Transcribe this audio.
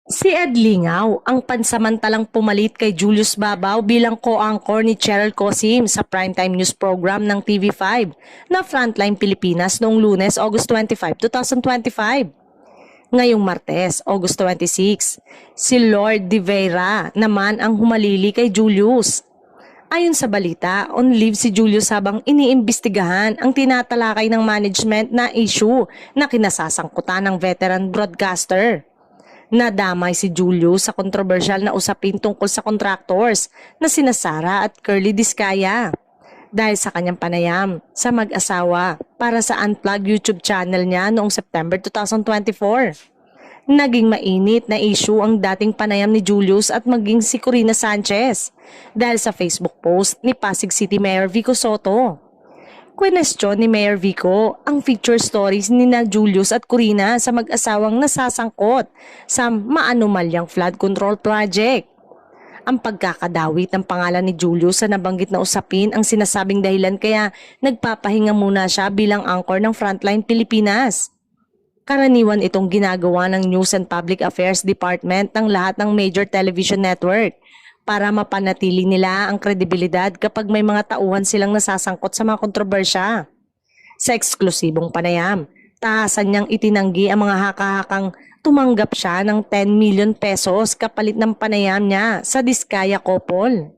Si Ed Lingaw ang pansamantalang pumalit kay Julius Babaw bilang co-anchor ni Cheryl Cosim sa primetime news program ng TV5 na Frontline Pilipinas noong Lunes, August 25, 2025. Ngayong Martes, August 26, si Lord De Vera naman ang humalili kay Julius. Ayon sa balita, on leave si Julius habang iniimbestigahan ang tinatalakay ng management na issue na kinasasangkutan ng veteran broadcaster. Nadamay si Julius sa kontrobersyal na usapin tungkol sa contractors na sina Sara at Curly Discaya dahil sa kanyang panayam sa mag-asawa para sa Unplugged YouTube channel niya noong September 2024. Naging mainit na issue ang dating panayam ni Julius at maging si Corina Sanchez dahil sa Facebook post ni Pasig City Mayor Vico Soto. Kwenestyon ni Mayor Vico ang feature stories ni na Julius at Corina sa mag-asawang nasasangkot sa maanumalyang flood control project. Ang pagkakadawit ng pangalan ni Julius sa nabanggit na usapin ang sinasabing dahilan kaya nagpapahinga muna siya bilang anchor ng Frontline Pilipinas. Karaniwan itong ginagawa ng News and Public Affairs Department ng lahat ng major television network para mapanatili nila ang kredibilidad kapag may mga tauhan silang nasasangkot sa mga kontrobersya. Sa eksklusibong panayam, tahasan niyang itinanggi ang mga haka-hakang tumanggap siya ng 10 million pesos kapalit ng panayam niya sa Diskaya couple.